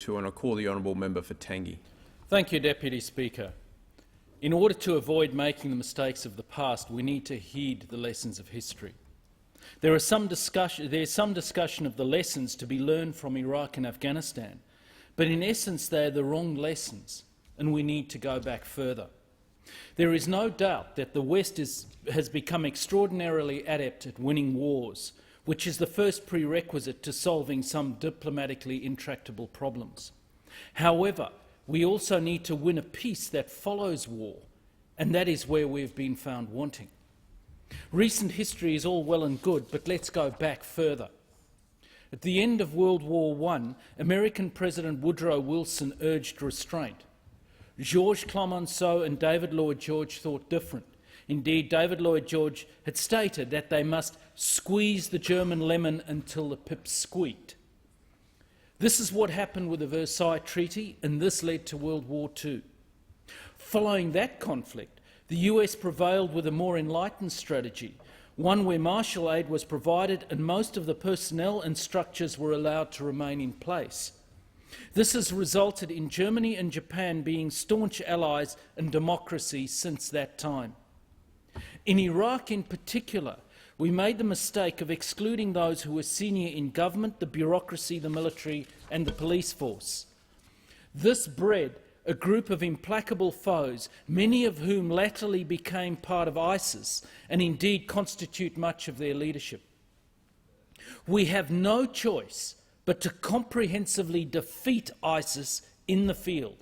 to, and I call the honourable member for Tangi. Thank you, Deputy Speaker. In order to avoid making the mistakes of the past, we need to heed the lessons of history. There is some discussion of the lessons to be learned from Iraq and Afghanistan, but in essence they are the wrong lessons, and we need to go back further. There is no doubt that the West has become extraordinarily adept at winning wars, which is the first prerequisite to solving some diplomatically intractable problems. However, we also need to win a peace that follows war, and that is where we've been found wanting. Recent history is all well and good, but let's go back further. At the end of World War I, American President Woodrow Wilson urged restraint. Georges Clemenceau and David Lloyd George thought different. Indeed, David Lloyd George had stated that they must squeeze the German lemon until the pip squeaked. This is what happened with the Versailles Treaty, and this led to World War II. Following that conflict, the US prevailed with a more enlightened strategy, one where martial aid was provided and most of the personnel and structures were allowed to remain in place. This has resulted in Germany and Japan being staunch allies and democracies since that time. In Iraq in particular, we made the mistake of excluding those who were senior in government, the bureaucracy, the military and the police force. This bred a group of implacable foes, many of whom latterly became part of ISIS and indeed constitute much of their leadership. We have no choice but to comprehensively defeat ISIS in the field.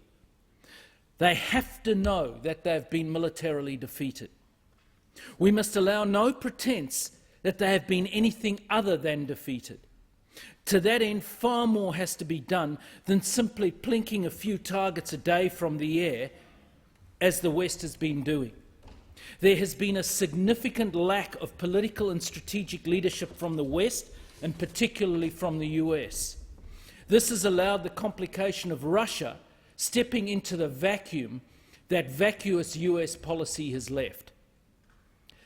They have to know that they have been militarily defeated. We must allow no pretense that they have been anything other than defeated. To that end, far more has to be done than simply plinking a few targets a day from the air, as the West has been doing. There has been a significant lack of political and strategic leadership from the West, and particularly from the US. This has allowed the complication of Russia stepping into the vacuum that vacuous US policy has left.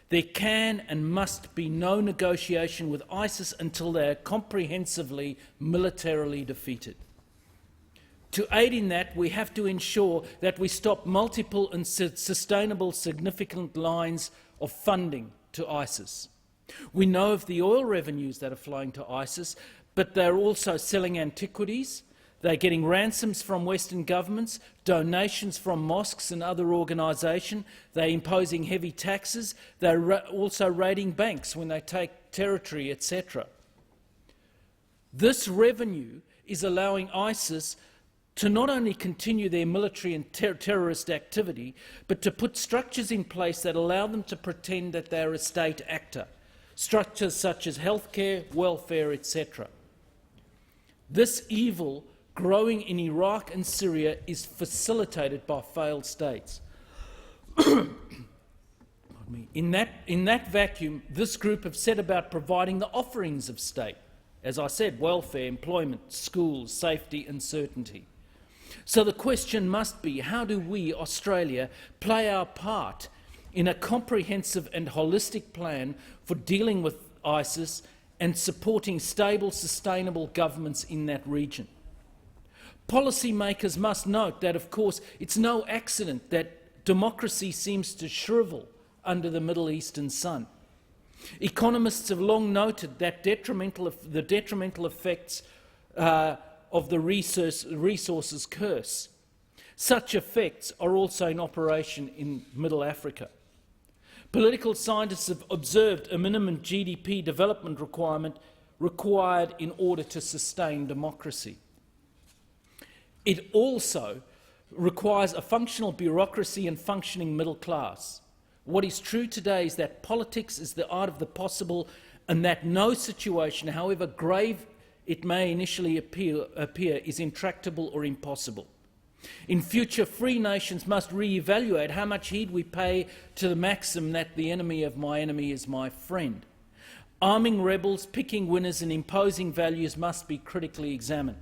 There can and must be no negotiation with ISIS until they are comprehensively militarily defeated. To aid in that, we have to ensure that we stop multiple and sustainable significant lines of funding to ISIS. We know of the oil revenues that are flowing to ISIS, but they're also selling antiquities. They're getting ransoms from Western governments, donations from mosques and other organisations. They're imposing heavy taxes. They're also raiding banks when they take territory, etc. This revenue is allowing ISIS to not only continue their military and terrorist activity, but to put structures in place that allow them to pretend that they're a state actor, structures such as healthcare, welfare, etc. This evil growing in Iraq and Syria is facilitated by failed states. In that vacuum, this group have set about providing the offerings of state. As I said, welfare, employment, schools, safety and certainty. So the question must be, how do we, Australia, play our part in a comprehensive and holistic plan for dealing with ISIS and supporting stable, sustainable governments in that region? Policymakers must note that, of course, it's no accident that democracy seems to shrivel under the Middle Eastern sun. Economists have long noted that the detrimental effects of the resources curse. Such effects are also in operation in Middle Africa. Political scientists have observed a minimum GDP development requirement required in order to sustain democracy. It also requires a functional bureaucracy and functioning middle class. What is true today is that politics is the art of the possible, and that no situation, however grave it may initially appear, is intractable or impossible. In future, free nations must re-evaluate how much heed we pay to the maxim that the enemy of my enemy is my friend. Arming rebels, picking winners and imposing values must be critically examined.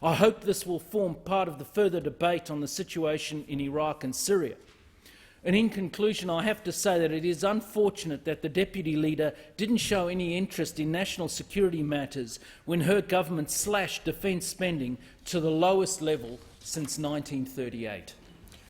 I hope this will form part of the further debate on the situation in Iraq and Syria. And in conclusion, I have to say that it is unfortunate that the Deputy Leader didn't show any interest in national security matters when her government slashed defence spending to the lowest level since 1938.